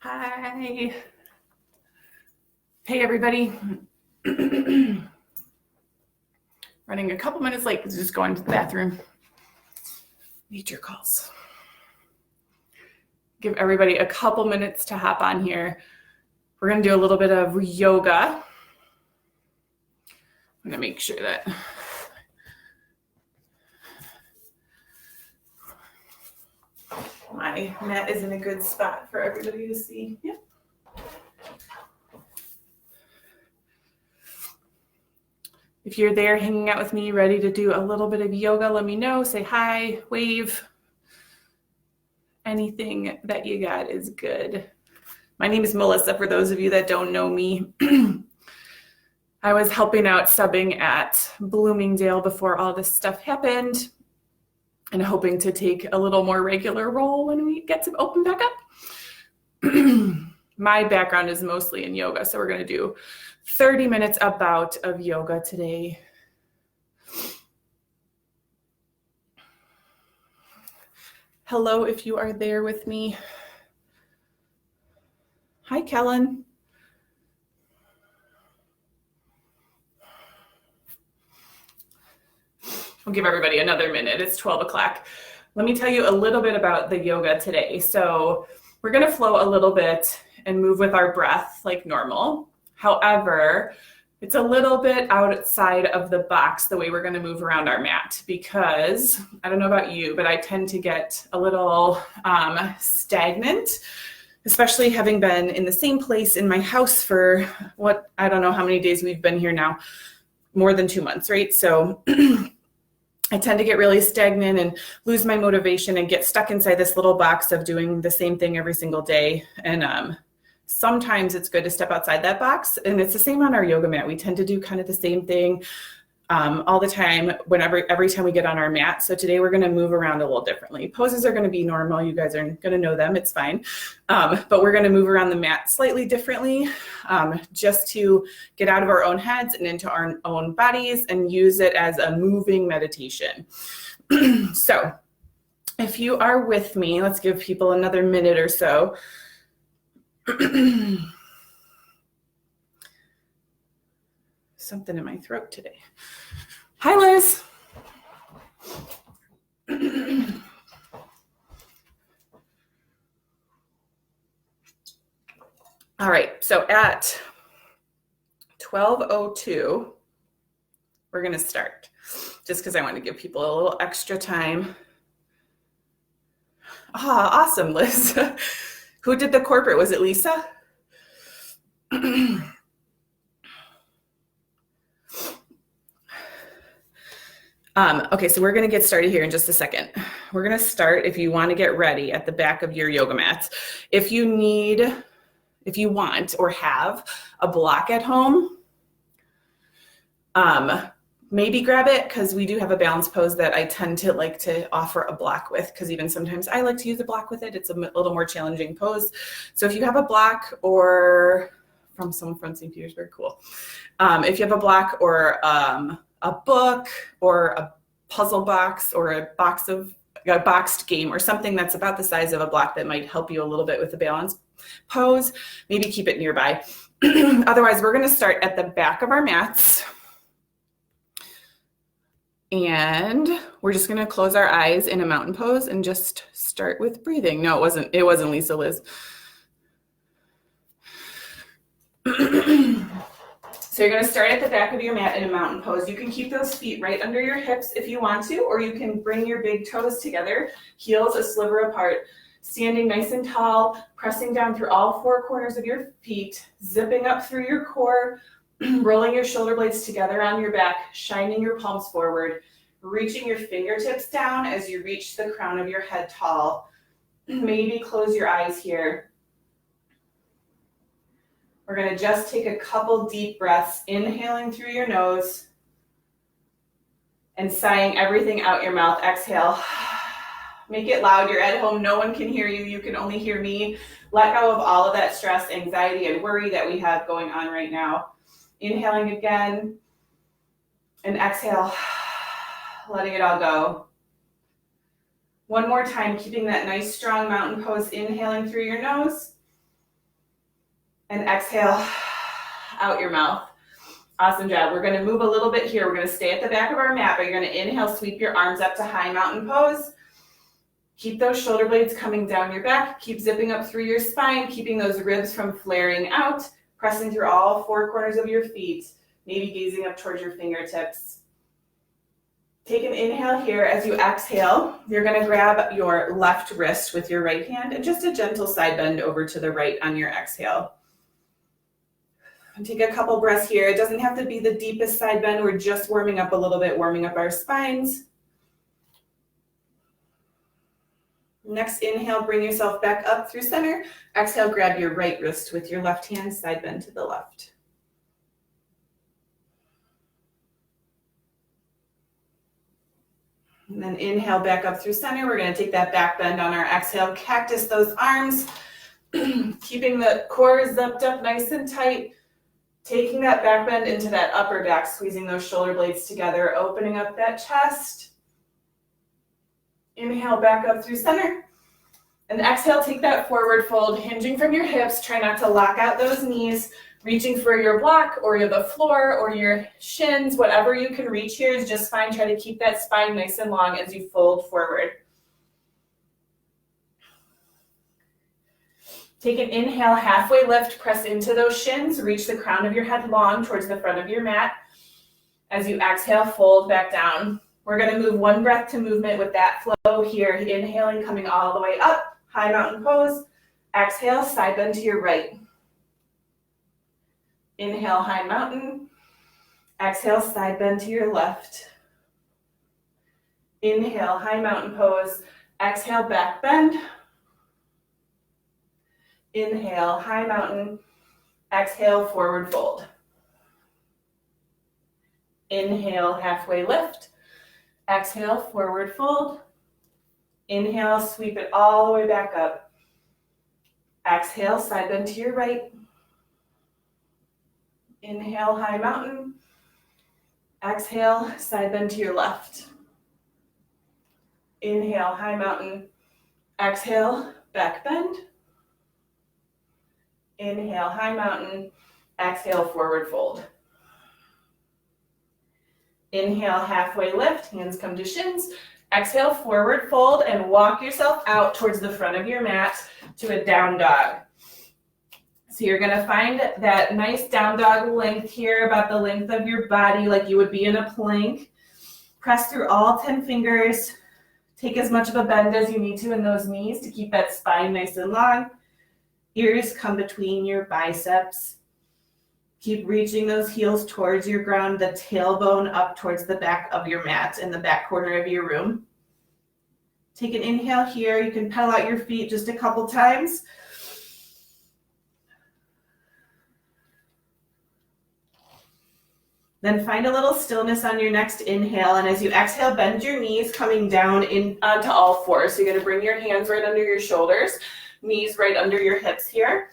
Hi. Hey, everybody. Running a couple minutes late because just going to the bathroom. Nature calls. Give everybody a couple minutes to hop on here. We're going to do a little bit of yoga. I'm going to make sure that my mat is in a good spot for everybody to see. Yep. If you're there hanging out with me, ready to do a little bit of yoga, let me know. Say hi, wave. Anything that you got is good. My name is Melissa, for those of you that don't know me. I was helping out subbing at Bloomingdale before all this stuff happened and hoping to take a little more regular role when we get to open back up. My background is mostly in yoga, so we're going to do 30 minutes about of yoga today. Hello, if you are there with me. Hi, Kellen. I'll give everybody another minute. It's 12 o'clock. Let me tell you a little bit about the yoga today. So we're going to flow a little bit and move with our breath like normal. However, it's a little bit outside of the box the way we're going to move around our mat, because I don't know about you, but I tend to get a little stagnant, especially having been in the same place in my house for I don't know how many days we've been here now, more than 2 months, right? So I tend to get really stagnant and lose my motivation and get stuck inside this little box of doing the same thing every single day. And sometimes it's good to step outside that box. And it's the same on our yoga mat. We tend to do kind of the same thing all the time, every time we get on our mat. So today we're going to move around a little differently. Poses are going to be normal. You guys are going to know them. It's fine. But we're going to move around the mat slightly differently, just to get out of our own heads and into our own bodies and use it as a moving meditation. So if you are with me, let's give people another minute or so. Something in my throat today. Hi, Liz. All right, so at 12:02, we're going to start, just because I want to give people a little extra time. Awesome, Liz. Who did the corporate? Was it Lisa? Okay, so we're going to get started here in just a second. We're going to start, if you want to get ready, at the back of your yoga mats. If you want or have a block at home, maybe grab it, because we do have a balance pose that I tend to like to offer a block with, because even sometimes I like to use a block with it. It's a little more challenging pose. So if you have a block, or from someone from St. Petersburg, cool. If you have a block or a book or a puzzle box or a boxed game or something that's about the size of a block that might help you a little bit with the balance pose, maybe keep it nearby. Otherwise, we're going to start at the back of our mats. And we're just going to close our eyes in a mountain pose and just start with breathing. No, it wasn't Lisa, Liz. So you're going to start at the back of your mat in a mountain pose. You can keep those feet right under your hips if you want to, or you can bring your big toes together, heels a sliver apart, standing nice and tall, pressing down through all four corners of your feet, zipping up through your core, rolling your shoulder blades together on your back, shining your palms forward, reaching your fingertips down as you reach the crown of your head tall. Maybe close your eyes here. We're going to just take a couple deep breaths, inhaling through your nose and sighing everything out your mouth. Exhale. Make it loud. You're at home. No one can hear you. You can only hear me. Let go of all of that stress, anxiety, and worry that we have going on right now. Inhaling again and exhale, letting it all go. One more time, keeping that nice strong mountain pose, inhaling through your nose And exhale out your mouth. Awesome job. We're going to move a little bit here. We're going to stay at the back of our mat, but you're going to inhale, sweep your arms up to high mountain pose. Keep those shoulder blades coming down your back. Keep zipping up through your spine, keeping those ribs from flaring out, pressing through all four corners of your feet, maybe gazing up towards your fingertips. Take an inhale here. As you exhale, you're going to grab your left wrist with your right hand and just a gentle side bend over to the right on your exhale. And take a couple breaths here. It doesn't have to be the deepest side bend. We're just warming up a little bit, warming up our spines. Next inhale, bring yourself back up through center. Exhale, grab your right wrist with your left hand, side bend to the left. And then inhale back up through center. We're going to take that back bend on our exhale, cactus those arms, keeping the core zipped up nice and tight. Taking that back bend into that upper back, squeezing those shoulder blades together, opening up that chest. Inhale back up through center. And exhale, take that forward fold, hinging from your hips. Try not to lock out those knees, reaching for your block or the floor or your shins. Whatever you can reach here is just fine. Try to keep that spine nice and long as you fold forward. Take an inhale, halfway lift, press into those shins, reach the crown of your head long towards the front of your mat. As you exhale, fold back down. We're going to move one breath to movement with that flow here. Inhaling, coming all the way up, high mountain pose. Exhale, side bend to your right. Inhale, high mountain. Exhale, side bend to your left. Inhale, high mountain pose. Exhale, back bend. Inhale, high mountain. Exhale, forward fold. Inhale, halfway lift. Exhale, forward fold. Inhale, sweep it all the way back up. Exhale, side bend to your right. Inhale, high mountain. Exhale, side bend to your left. Inhale, high mountain. Exhale, back bend. Inhale, high mountain. Exhale, forward fold. Inhale, halfway lift, hands come to shins. Exhale, forward fold, and walk yourself out towards the front of your mat to a down dog. So you're gonna find that nice down dog length here, about the length of your body, like you would be in a plank. Press through all 10 fingers. Take as much of a bend as you need to in those knees to keep that spine nice and long. Ears come between your biceps. Keep reaching those heels towards your ground, the tailbone up towards the back of your mat in the back corner of your room. Take an inhale here. You can pedal out your feet just a couple times. Then find a little stillness on your next inhale. And as you exhale, bend your knees coming down in onto all fours. So you're going to bring your hands right under your shoulders, knees right under your hips here.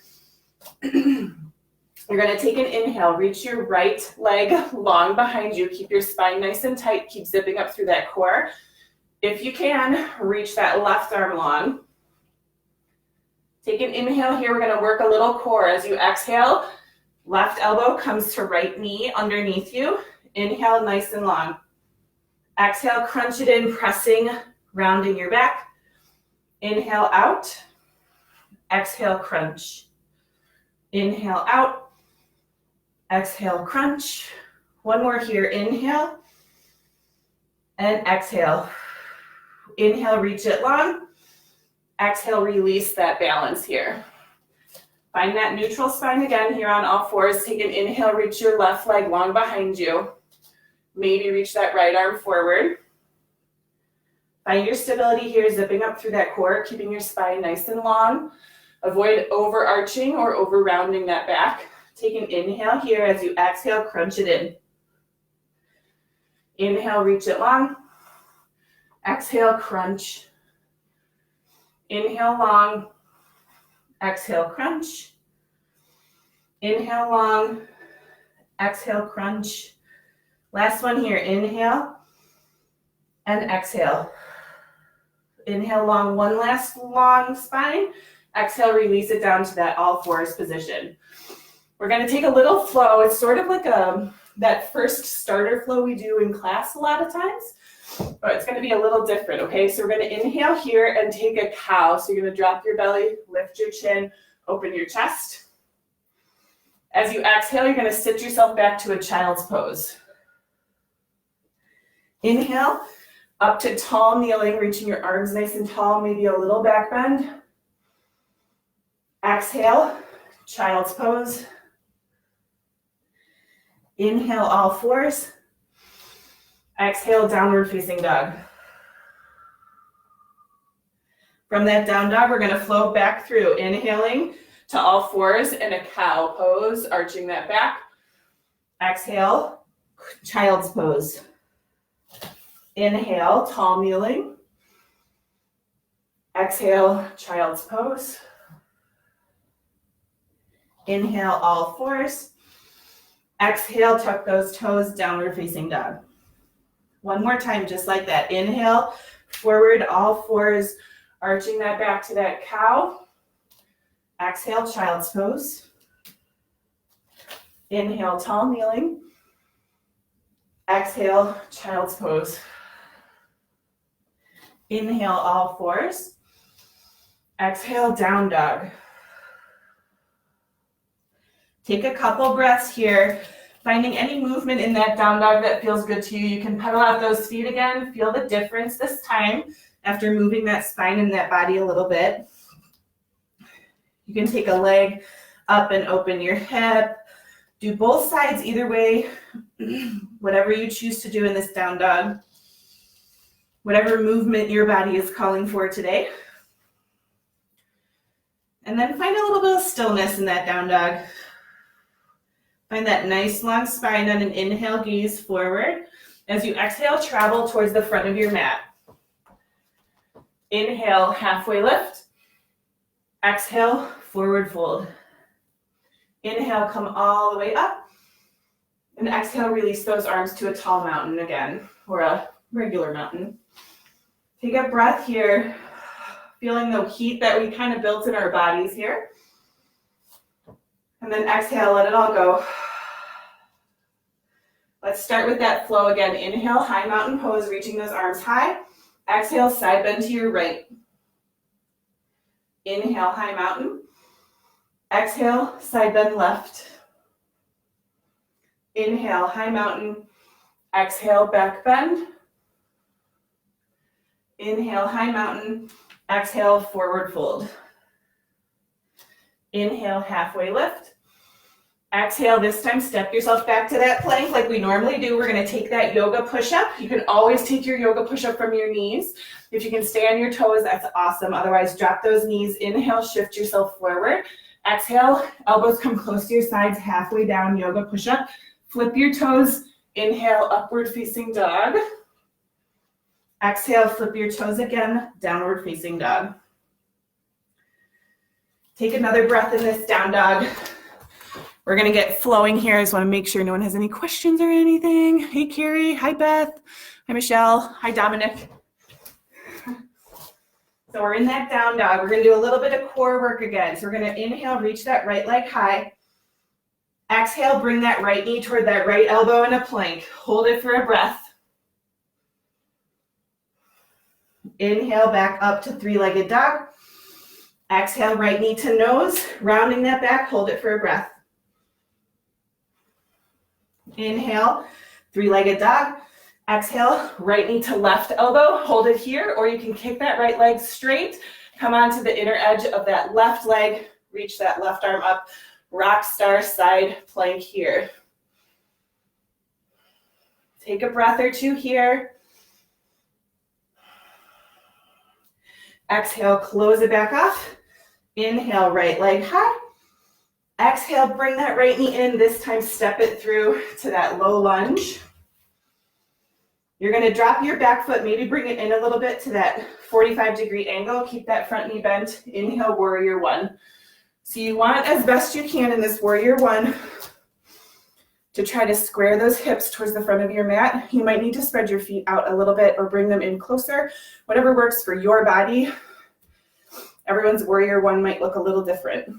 You're going to take an inhale, reach your right leg long behind you. Keep your spine nice and tight. Keep zipping up through that core. If you can, reach that left arm long. Take an inhale here. We're going to work a little core. As you exhale, left elbow comes to right knee underneath you. Inhale, nice and long. Exhale, crunch it in, pressing, rounding your back. Inhale out. Exhale, crunch. Inhale out. Exhale, crunch. One more here. Inhale and exhale. Inhale, reach it long. Exhale, release that balance here. Find that neutral spine again here on all fours. Take an inhale, reach your left leg long behind you. Maybe reach that right arm forward. Find your stability here, zipping up through that core, keeping your spine nice and long. Avoid overarching or over rounding that back. Take an inhale here. As you exhale, crunch it in. Inhale, reach it long. Exhale, crunch. Inhale, long. Exhale, crunch. Inhale, long. Exhale, crunch. Last one here. Inhale and exhale. Inhale, long. One last long spine. Exhale, release it down to that all fours position. We're going to take a little flow. It's sort of like that first starter flow we do in class a lot of times, but it's going to be a little different, okay? So we're going to inhale here and take a cow. So you're going to drop your belly, lift your chin, open your chest. As you exhale, you're going to sit yourself back to a child's pose. Inhale, up to tall kneeling, reaching your arms nice and tall, maybe a little back bend. Exhale, child's pose. Inhale, all fours. Exhale, downward facing dog. From that down dog, we're going to flow back through, inhaling to all fours in a cow pose, arching that back. Exhale, child's pose. Inhale, tall kneeling. Exhale, child's pose. Inhale, all fours. Exhale, tuck those toes, downward facing dog. One more time, just like that. Inhale, forward, all fours, arching that back to that cow. Exhale, child's pose. Inhale, tall kneeling. Exhale, child's pose. Inhale, all fours. Exhale, down dog. Take a couple breaths here, finding any movement in that down dog that feels good to you. You can pedal out those feet again, feel the difference this time after moving that spine and that body a little bit. You can take a leg up and open your hip. Do both sides either way, whatever you choose to do in this down dog. Whatever movement your body is calling for today. And then find a little bit of stillness in that down dog. Find that nice long spine on an inhale, gaze forward. As you exhale, travel towards the front of your mat. Inhale, halfway lift. Exhale, forward fold. Inhale, come all the way up. And exhale, release those arms to a tall mountain again, or a regular mountain. Take a breath here, feeling the heat that we kind of built in our bodies here. And then exhale, let it all go. Let's start with that flow again. Inhale, high mountain pose, reaching those arms high. Exhale, side bend to your right. Inhale, high mountain. Exhale, side bend left. Inhale, high mountain. Exhale, back bend. Inhale, high mountain. Exhale, forward fold. Inhale, halfway lift. Exhale, this time step yourself back to that plank like we normally do. We're going to take that yoga push-up. You can always take your yoga push-up from your knees. If you can stay on your toes, that's awesome. Otherwise, drop those knees. Inhale, shift yourself forward. Exhale, elbows come close to your sides, halfway down, yoga push-up. Flip your toes. Inhale, upward facing dog. Exhale, flip your toes again, downward facing dog. Take another breath in this down dog. We're going to get flowing here. I just want to make sure no one has any questions or anything. Hey, Carrie. Hi, Beth. Hi, Michelle. Hi, Dominic. So we're in that down dog. We're going to do a little bit of core work again. So we're going to inhale, reach that right leg high. Exhale, bring that right knee toward that right elbow in a plank. Hold it for a breath. Inhale, back up to three-legged dog. Exhale, right knee to nose. Rounding that back, hold it for a breath. Inhale, three-legged dog. Exhale, right knee to left elbow. Hold it here, or you can kick that right leg straight. Come onto the inner edge of that left leg. Reach that left arm up. Rock star side plank here. Take a breath or two here. Exhale, close it back off. Inhale, right leg high. Exhale, bring that right knee in. This time, step it through to that low lunge. You're going to drop your back foot, maybe bring it in a little bit to that 45-degree angle. Keep that front knee bent. Inhale, warrior one. So you want, as best you can in this warrior one, to try to square those hips towards the front of your mat. You might need to spread your feet out a little bit or bring them in closer, whatever works for your body. Everyone's warrior one might look a little different.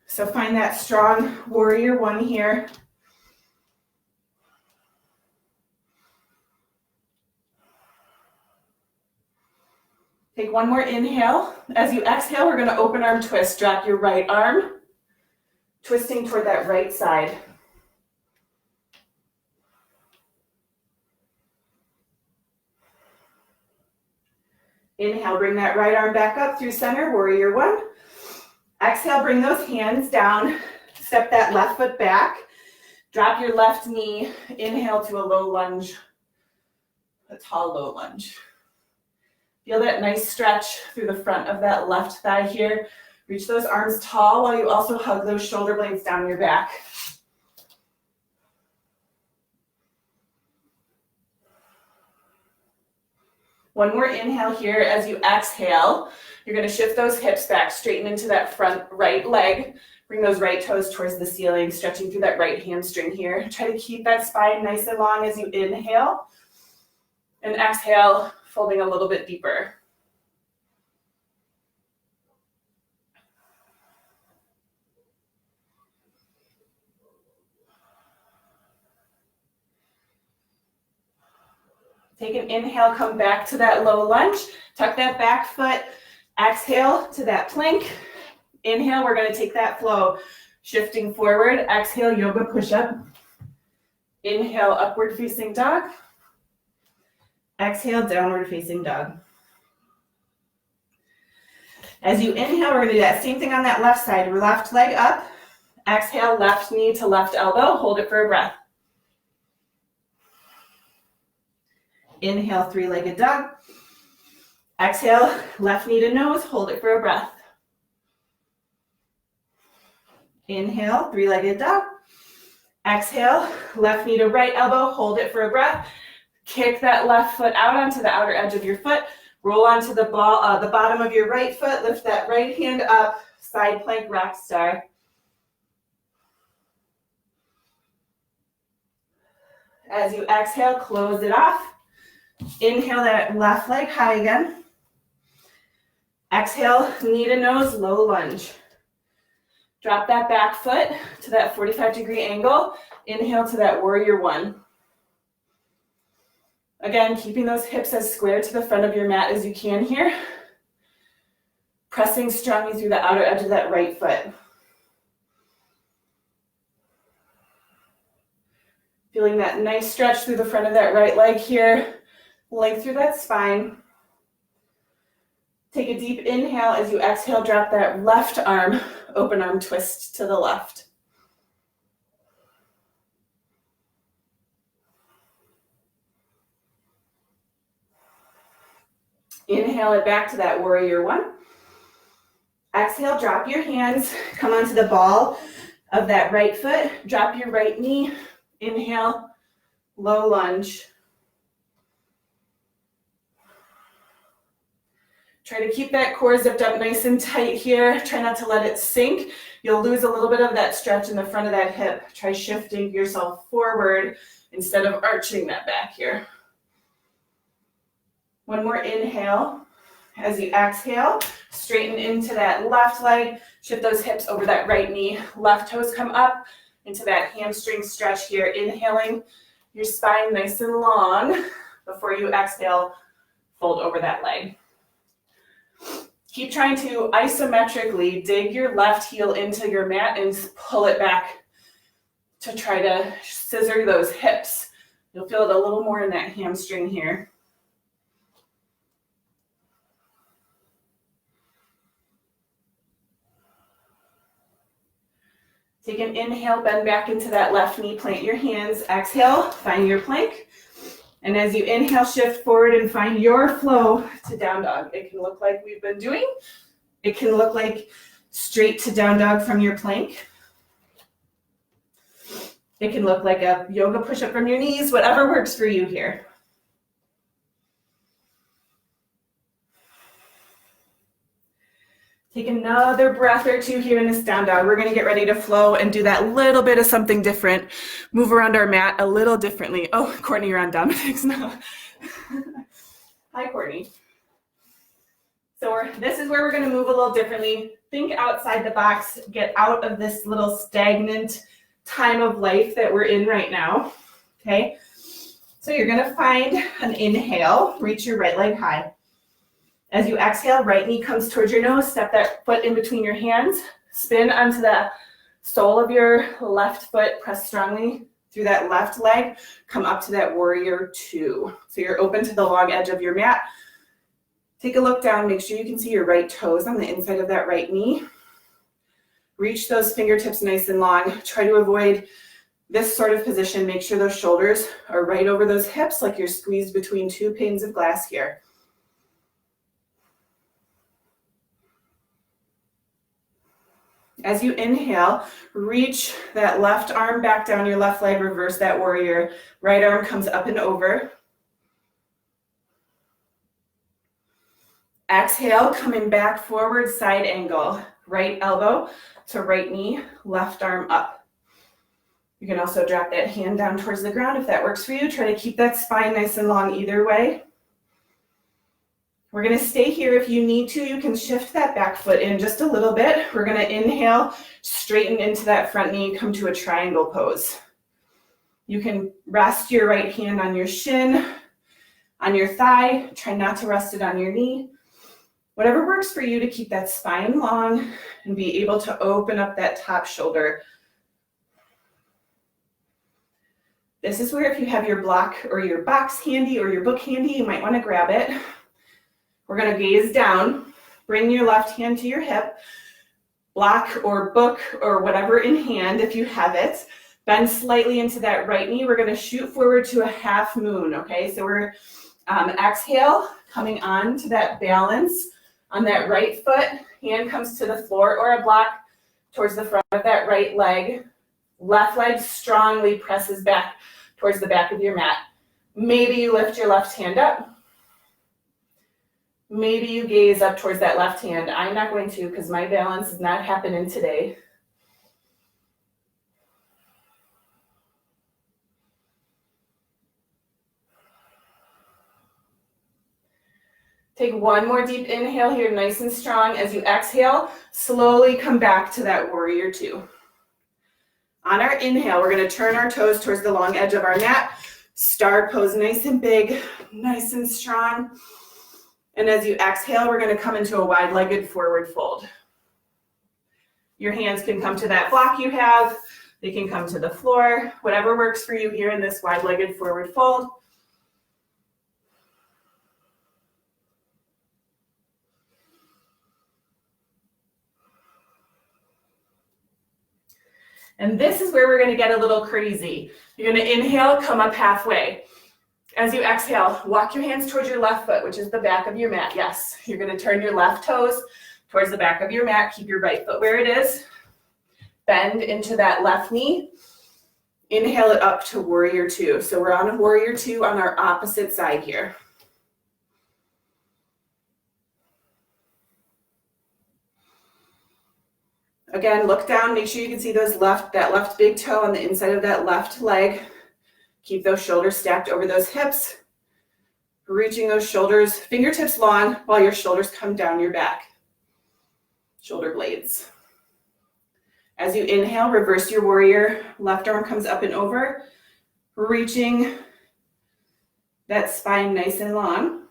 So find that strong warrior one here. Take one more inhale. As you exhale, we're going to open arm twist. Drop your right arm, twisting toward that right side. Inhale, bring that right arm back up through center, warrior one. Exhale, bring those hands down. Step that left foot back. Drop your left knee. Inhale to a low lunge, a tall low lunge. Feel that nice stretch through the front of that left thigh here. Reach those arms tall while you also hug those shoulder blades down your back. One more inhale here. As you exhale, you're going to shift those hips back, straighten into that front right leg. Bring those right toes towards the ceiling, stretching through that right hamstring here. Try to keep that spine nice and long as you inhale. And exhale, folding a little bit deeper. Take an inhale, come back to that low lunge. Tuck that back foot. Exhale to that plank. Inhale, we're going to take that flow, shifting forward. Exhale, yoga push-up. Inhale, upward facing dog. Exhale, downward facing dog. As you inhale, we're going to do that same thing on that left side. Left leg up. Exhale, left knee to left elbow. Hold it for a breath. Inhale, three-legged dog. Exhale, left knee to nose. Hold it for a breath. Inhale, three-legged dog. Exhale, left knee to right elbow. Hold it for a breath. Kick that left foot out onto the outer edge of your foot. Roll onto the bottom of your right foot. Lift that right hand up. Side plank, rock star. As you exhale, close it off. Inhale that left leg high again. Exhale, knee to nose, low lunge. Drop that back foot to that 45-degree angle. Inhale to that warrior one. Again, keeping those hips as square to the front of your mat as you can here. Pressing strongly through the outer edge of that right foot. Feeling that nice stretch through the front of that right leg here. Length through that spine. Take a deep inhale. As you exhale, drop that left arm, open arm twist to the left. Inhale it back to that warrior one. Exhale, drop your hands, come onto the ball of that right foot, drop your right knee. Inhale, low lunge. Try to keep that core zipped up nice and tight here. Try not to let it sink. You'll lose a little bit of that stretch in the front of that hip. Try shifting yourself forward instead of arching that back here. One more inhale. As you exhale, straighten into that left leg. Shift those hips over that right knee. Left toes come up into that hamstring stretch here. Inhaling your spine nice and long. Before you exhale, fold over that leg. Keep trying to isometrically dig your left heel into your mat and pull it back to try to scissor those hips. You'll feel it a little more in that hamstring here. Take an inhale, bend back into that left knee, plant your hands. Exhale, find your plank. And as you inhale, shift forward and find your flow to down dog. It can look like we've been doing. It can look like straight to down dog from your plank. It can look like a yoga push-up from your knees, whatever works for you here. Take another breath or two here in this down dog. We're going to get ready to flow and do that little bit of something different. Move around our mat a little differently. Oh, Courtney, you're on Dominic's now. Hi, Courtney. So this is where we're going to move a little differently. Think outside the box, get out of this little stagnant time of life that we're in right now, okay? So you're going to find an inhale, reach your right leg high. As you exhale, right knee comes towards your nose, step that foot in between your hands, spin onto the sole of your left foot, press strongly through that left leg, come up to that warrior two. So you're open to the long edge of your mat. Take a look down, make sure you can see your right toes on the inside of that right knee. Reach those fingertips nice and long. Try to avoid this sort of position. Make sure those shoulders are right over those hips like you're squeezed between two panes of glass here. As you inhale, reach that left arm back down your left leg, reverse that warrior. Right arm comes up and over. Exhale, coming back forward, side angle. Right elbow to right knee, left arm up. You can also drop that hand down towards the ground if that works for you. Try to keep that spine nice and long either way. We're going to stay here. If you need to, you can shift that back foot in just a little bit. We're going to inhale, straighten into that front knee, come to a triangle pose. You can rest your right hand on your shin, on your thigh. Try not to rest it on your knee. Whatever works for you to keep that spine long and be able to open up that top shoulder. This is where if you have your block or your box handy or your book handy, you might want to grab it. We're going to gaze down, bring your left hand to your hip, block or book or whatever in hand if you have it. Bend slightly into that right knee. We're going to shoot forward to a half moon, okay? So we're exhale, coming on to that balance on that right foot. Hand comes to the floor or a block towards the front of that right leg. Left leg strongly presses back towards the back of your mat. Maybe you lift your left hand up. Maybe you gaze up towards that left hand. I'm not going to because my balance is not happening today. Take one more deep inhale here, nice and strong. As you exhale, slowly come back to that warrior two. On our inhale, we're going to turn our toes towards the long edge of our mat. Star pose, nice and big, nice and strong. And as you exhale, we're going to come into a wide-legged forward fold. Your hands can come to that block you have. They can come to the floor. Whatever works for you here in this wide-legged forward fold. And this is where we're going to get a little crazy. You're going to inhale, come up halfway. As you exhale, walk your hands towards your left foot, which is the back of your mat. Yes, you're going to turn your left toes towards the back of your mat. Keep your right foot where it is. Bend into that left knee. Inhale it up to warrior two. So we're on a warrior two on our opposite side here. Again, look down, make sure you can see that left big toe on the inside of that left leg. Keep those shoulders stacked over those hips. Reaching those shoulders, fingertips long while your shoulders come down your back. Shoulder blades. As you inhale, reverse your warrior. Left arm comes up and over. Reaching that spine nice and long.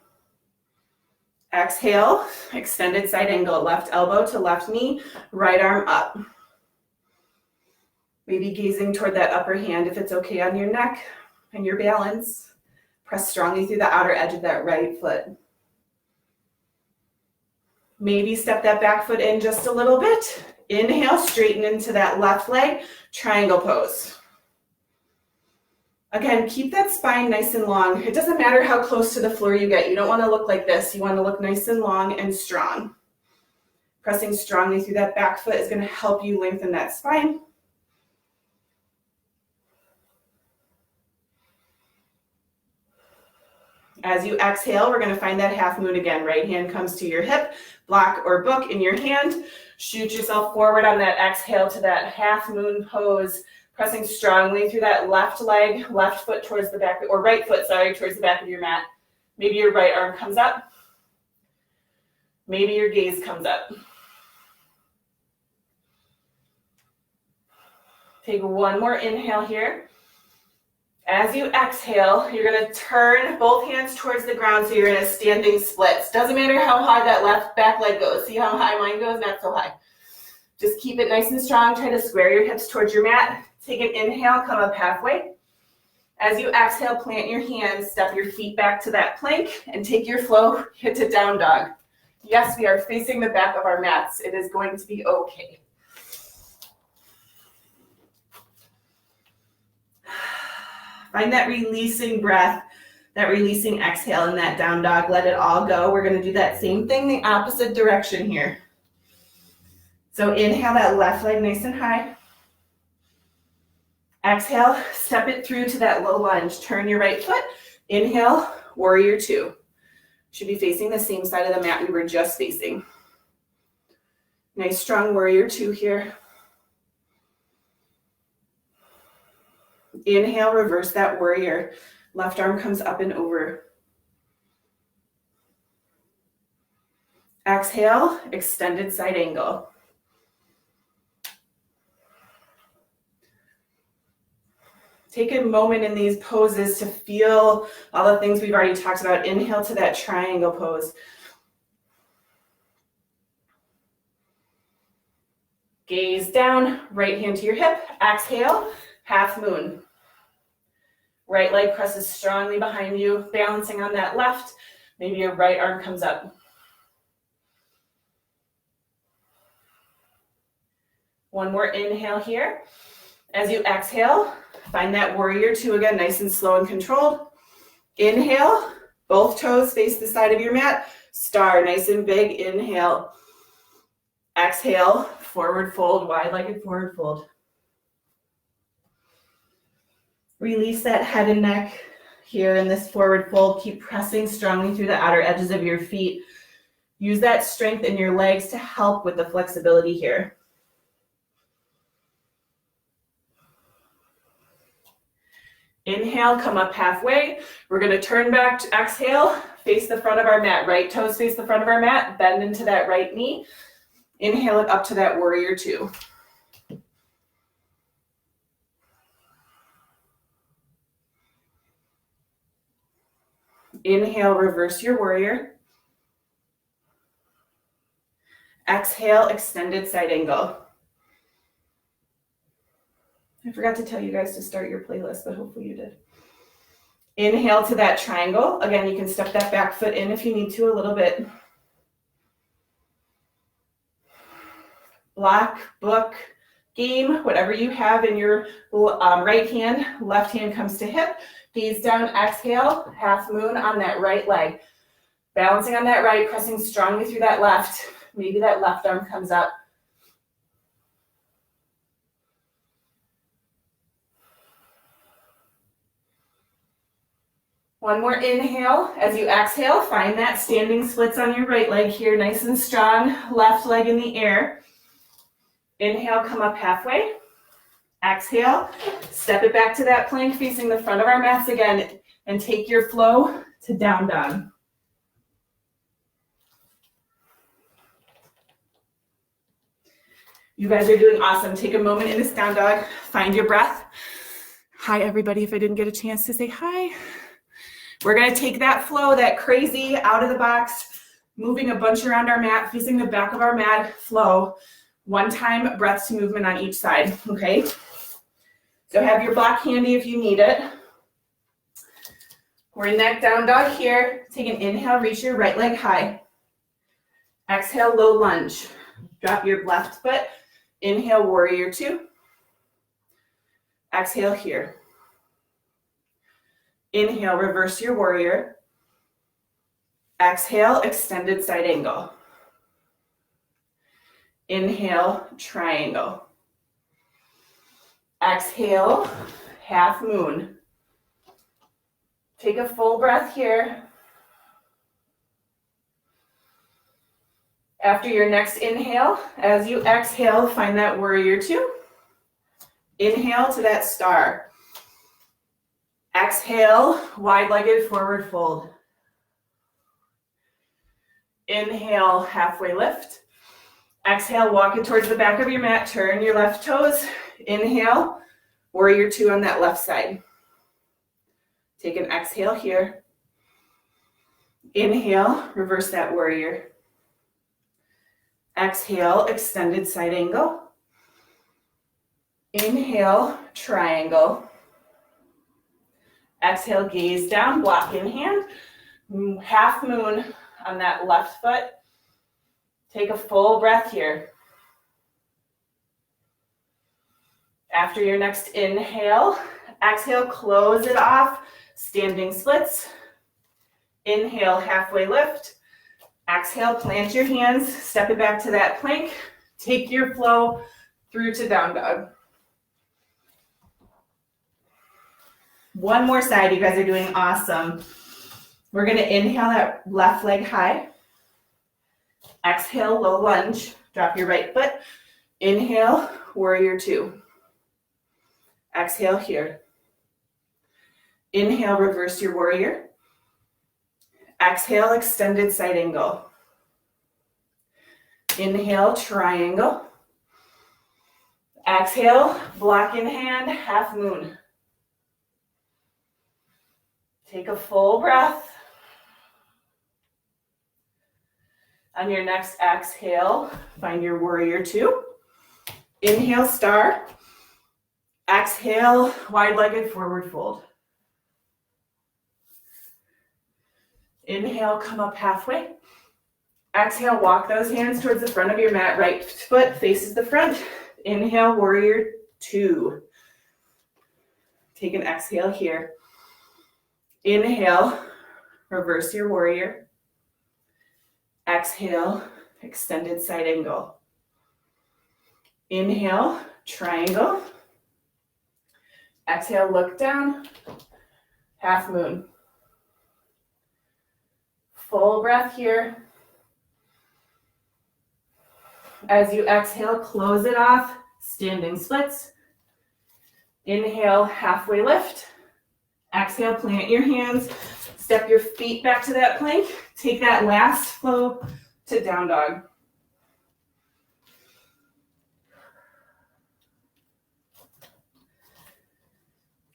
Exhale, extended side angle, left elbow to left knee, right arm up. Maybe gazing toward that upper hand if it's okay on your neck and your balance. Press strongly through the outer edge of that right foot. Maybe step that back foot in just a little bit. Inhale, straighten into that left leg, triangle pose. Again, keep that spine nice and long. It doesn't matter how close to the floor you get. You don't want to look like this. You want to look nice and long and strong. Pressing strongly through that back foot is going to help you lengthen that spine. As you exhale, we're going to find that half moon again. Right hand comes to your hip, block or book in your hand. Shoot yourself forward on that exhale to that half moon pose, pressing strongly through that left leg, left foot towards the back, or right foot, sorry, towards the back of your mat. Maybe your right arm comes up. Maybe your gaze comes up. Take one more inhale here. As you exhale, you're going to turn both hands towards the ground, so you're in a standing splits. Doesn't matter how high that left back leg goes. See how high mine goes? Not so high. Just keep it nice and strong. Try to square your hips towards your mat. Take an inhale, come up halfway. As you exhale, plant your hands, step your feet back to that plank, and take your flow, hit to down dog. Yes, we are facing the back of our mats. It is going to be okay. Find that releasing breath, that releasing exhale in that down dog. Let it all go. We're going to do that same thing, the opposite direction here. So inhale that left leg nice and high. Exhale, step it through to that low lunge. Turn your right foot. Inhale, warrior two. Should be facing the same side of the mat we were just facing. Nice strong warrior two here. Inhale, reverse that warrior. Left arm comes up and over. Exhale, extended side angle. Take a moment in these poses to feel all the things we've already talked about. Inhale to that triangle pose. Gaze down, right hand to your hip. Exhale, half moon. Right leg presses strongly behind you, balancing on that left. Maybe your right arm comes up. One more inhale here. As you exhale, find that warrior two again, nice and slow and controlled. Inhale, both toes face the side of your mat. Star, nice and big. Inhale. Exhale, forward fold, wide-legged forward fold. Release that head and neck here in this forward fold. Keep pressing strongly through the outer edges of your feet. Use that strength in your legs to help with the flexibility here. Inhale, come up halfway. We're going to turn back to exhale, face the front of our mat. Right toes face the front of our mat. Bend into that right knee. Inhale it up to that warrior two. Inhale, reverse your warrior. Exhale, extended side angle. I forgot to tell you guys to start your playlist, but hopefully you did. Inhale to that triangle. Again, you can step that back foot in if you need to a little bit. Block, book, game, whatever you have in your right hand. Left hand comes to hip. Gaze down, exhale, half moon on that right leg. Balancing on that right, pressing strongly through that left. Maybe that left arm comes up. One more inhale. As you exhale, find that standing splits on your right leg here, nice and strong. Left leg in the air. Inhale, come up halfway. Exhale, step it back to that plank facing the front of our mats again, and take your flow to down dog. You guys are doing awesome. Take a moment in this down dog. Find your breath. Hi, everybody, if I didn't get a chance to say hi. We're going to take that flow, that crazy out of the box, moving a bunch around our mat, facing the back of our mat flow. One time, breaths to movement on each side, okay? So have your block handy if you need it. We're in that down dog here. Take an inhale, reach your right leg high. Exhale, low lunge. Drop your left foot. Inhale, warrior two. Exhale here. Inhale, reverse your warrior. Exhale, extended side angle. Inhale, triangle. Exhale, half moon. Take a full breath here. After your next inhale, as you exhale, find that warrior two. Inhale to that star. Exhale, wide-legged forward fold. Inhale, halfway lift. Exhale, walk it towards the back of your mat. Turn your left toes. Inhale, warrior two on that left side. Take an exhale here. Inhale, reverse that warrior. Exhale, extended side angle. Inhale, triangle. Exhale, gaze down, block in hand. Half moon on that left foot. Take a full breath here. After your next inhale, exhale, close it off, standing splits. Inhale, halfway lift. Exhale, plant your hands, step it back to that plank. Take your flow through to down dog. One more side, you guys are doing awesome. We're gonna inhale that left leg high. Exhale, low lunge, drop your right foot. Inhale, warrior two. Exhale here. Inhale, reverse your warrior. Exhale, extended side angle. Inhale, triangle. Exhale, block in hand, half moon. Take a full breath. On your next exhale, find your warrior two. Inhale, star. Exhale, wide-legged forward fold. Inhale, come up halfway. Exhale, walk those hands towards the front of your mat. Right foot faces the front. Inhale, warrior two. Take an exhale here. Inhale, reverse your warrior. Exhale, extended side angle. Inhale, triangle. Exhale, look down, half moon. Full breath here. As you exhale, close it off, standing splits. Inhale, halfway lift. Exhale, plant your hands, step your feet back to that plank. Take that last flow to down dog.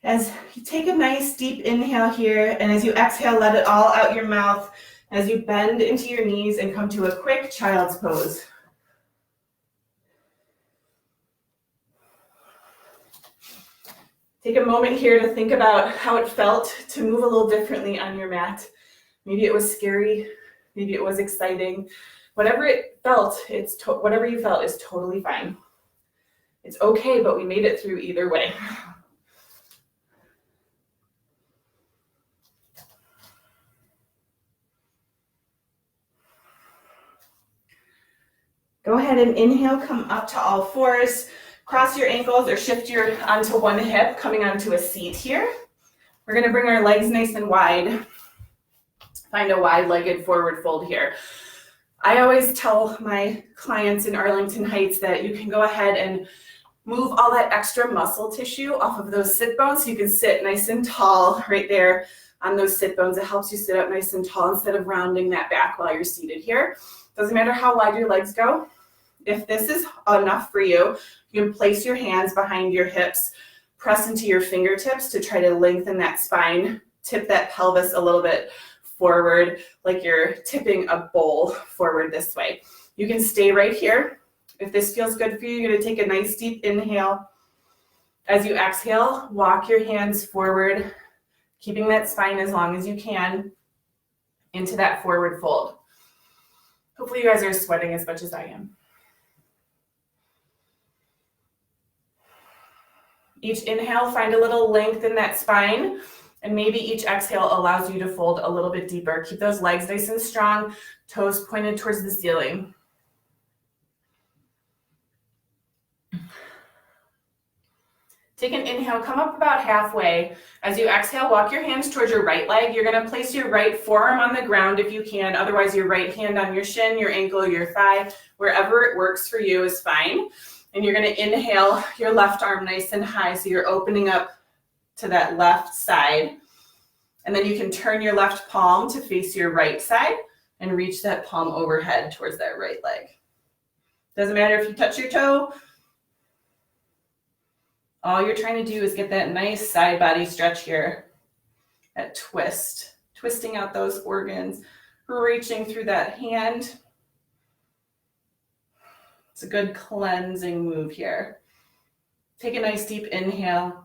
As you take a nice deep inhale here, and as you exhale, let it all out your mouth as you bend into your knees and come to a quick child's pose. Take a moment here to think about how it felt to move a little differently on your mat. Maybe it was scary, maybe it was exciting. Whatever it felt, whatever you felt is totally fine. It's okay, but we made it through either way. Go ahead and inhale, come up to all fours. Cross your ankles or shift your onto one hip, coming onto a seat here. We're gonna bring our legs nice and wide. Find a wide-legged forward fold here. I always tell my clients in Arlington Heights that you can go ahead and move all that extra muscle tissue off of those sit bones so you can sit nice and tall right there on those sit bones. It helps you sit up nice and tall instead of rounding that back while you're seated here. Doesn't matter how wide your legs go. If this is enough for you, you can place your hands behind your hips, press into your fingertips to try to lengthen that spine, tip that pelvis a little bit forward, like you're tipping a bowl forward this way. You can stay right here. If this feels good for you, you're gonna take a nice deep inhale. As you exhale, walk your hands forward, keeping that spine as long as you can into that forward fold. Hopefully you guys are sweating as much as I am. Each inhale, find a little length in that spine, and maybe each exhale allows you to fold a little bit deeper. Keep those legs nice and strong, toes pointed towards the ceiling. Take an inhale, come up about halfway. As you exhale, walk your hands towards your right leg. You're gonna place your right forearm on the ground if you can, otherwise your right hand on your shin, your ankle, your thigh, wherever it works for you is fine. And you're gonna inhale your left arm nice and high, so you're opening up to that left side. And then you can turn your left palm to face your right side. and reach that palm overhead towards that right leg. Doesn't matter if you touch your toe. All you're trying to do is get that nice side body stretch here. That twist, twisting out those organs, reaching through that hand. It's a good cleansing move here. Take a nice deep inhale.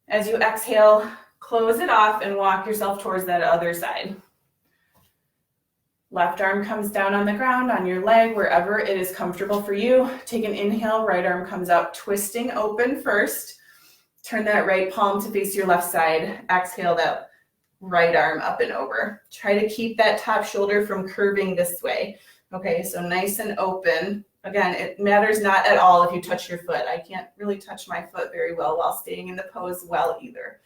As you exhale, close it off and walk yourself towards that other side. Left arm comes down on the ground, on your leg, wherever it is comfortable for you. Take an inhale, right arm comes up, twisting open first. Turn that right palm to face your left side. Exhale that right arm up and over. Try to keep that top shoulder from curving this way. Okay, so nice and open. Again, it matters not at all if you touch your foot. I can't really touch my foot very well while staying in the pose well either.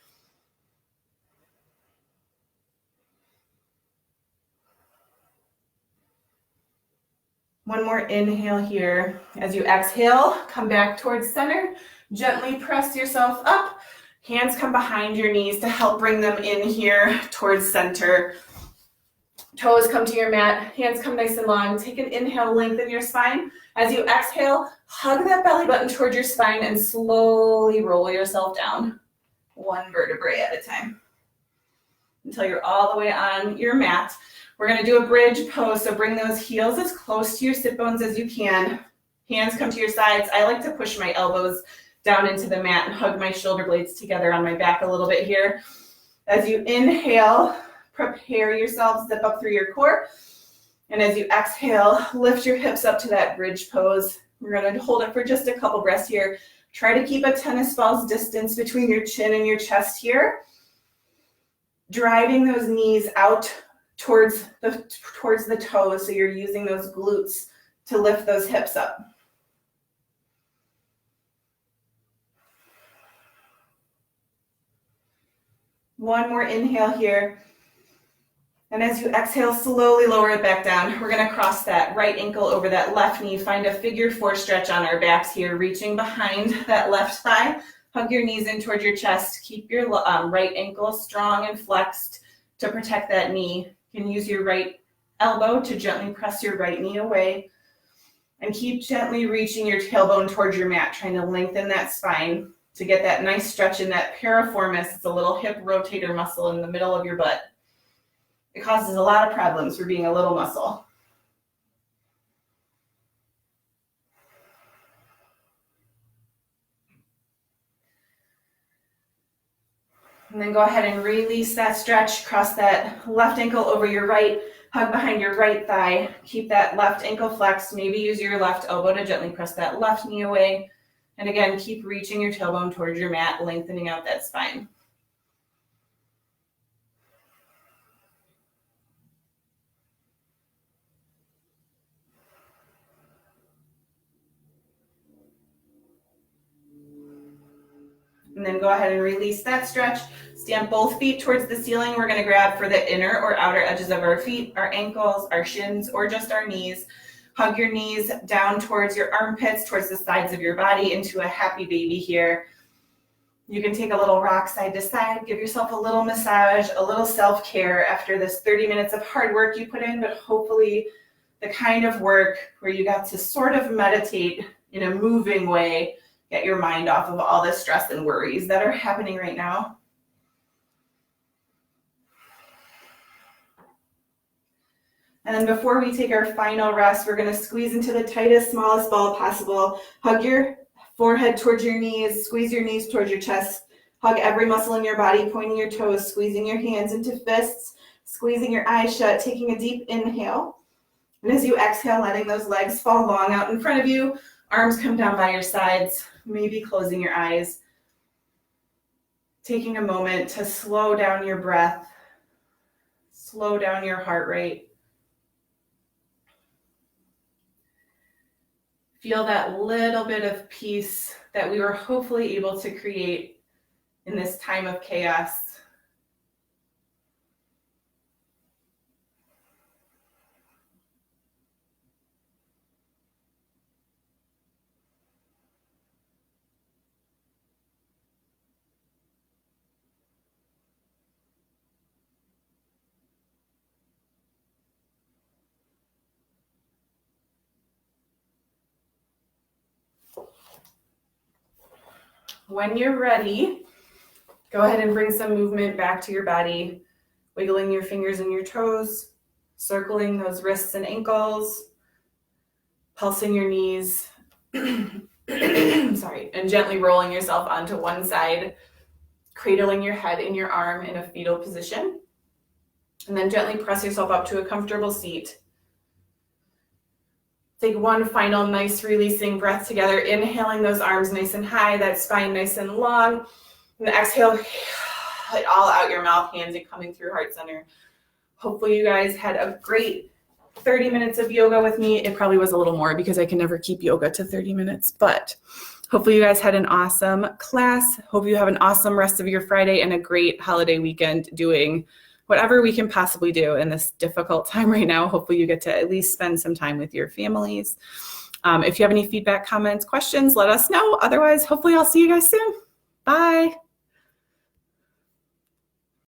One more inhale here. As you exhale, come back towards center. Gently press yourself up. Hands come behind your knees to help bring them in here towards center. Toes come to your mat. Hands come nice and long. Take an inhale, lengthen your spine. As you exhale, hug that belly button towards your spine and slowly roll yourself down, one vertebrae at a time, until you're all the way on your mat. We're going to do a bridge pose, so bring those heels as close to your sit bones as you can. Hands come to your sides. I like to push my elbows down into the mat and hug my shoulder blades together on my back a little bit here. As you inhale, prepare yourself, zip up through your core. And as you exhale, lift your hips up to that bridge pose. We're going to hold it for just a couple breaths here. Try to keep a tennis ball's distance between your chin and your chest here. Driving those knees out towards the toes, so you're using those glutes to lift those hips up. One more inhale here. And as you exhale, slowly lower it back down. We're going to cross that right ankle over that left knee. Find a figure four stretch on our backs here, reaching behind that left thigh. Hug your knees in towards your chest. Keep your right ankle strong and flexed to protect that knee. You can use your right elbow to gently press your right knee away. And keep gently reaching your tailbone towards your mat, trying to lengthen that spine to get that nice stretch in that piriformis. It's a little hip rotator muscle in the middle of your butt. It causes a lot of problems for being a little muscle. And then go ahead and release that stretch. Cross that left ankle over your right. Hug behind your right thigh. Keep that left ankle flexed. Maybe use your left elbow to gently press that left knee away. And again, keep reaching your tailbone towards your mat, lengthening out that spine. And then go ahead and release that stretch. Stand both feet towards the ceiling. We're going to grab for the inner or outer edges of our feet, our ankles, our shins, or just our knees. Hug your knees down towards your armpits, towards the sides of your body into a happy baby here. You can take a little rock side to side, give yourself a little massage, a little self-care after this 30 minutes of hard work you put in, but hopefully the kind of work where you got to sort of meditate in a moving way, get your mind off of all the stress and worries that are happening right now. And then before we take our final rest, we're going to squeeze into the tightest, smallest ball possible. Hug your forehead towards your knees, squeeze your knees towards your chest. Hug every muscle in your body, pointing your toes, squeezing your hands into fists, squeezing your eyes shut, taking a deep inhale. And as you exhale, letting those legs fall long out in front of you, arms come down by your sides, maybe closing your eyes. Taking a moment to slow down your breath, slow down your heart rate. Feel that little bit of peace that we were hopefully able to create in this time of chaos. When you're ready, go ahead and bring some movement back to your body, wiggling your fingers and your toes, circling those wrists and ankles, pulsing your knees, sorry, and gently rolling yourself onto one side, cradling your head in your arm in a fetal position, and then gently press yourself up to a comfortable seat. Take one final nice releasing breath together, inhaling those arms nice and high, that spine nice and long, and exhale it all out your mouth, hands are coming through heart center. Hopefully you guys had a great 30 minutes of yoga with me. It probably was a little more because I can never keep yoga to 30 minutes, but hopefully you guys had an awesome class. Hope you have an awesome rest of your Friday and a great holiday weekend doing whatever we can possibly do in this difficult time right now. Hopefully you get to at least spend some time with your families. If you have any feedback, comments, questions, let us know. Otherwise, hopefully I'll see you guys soon. Bye.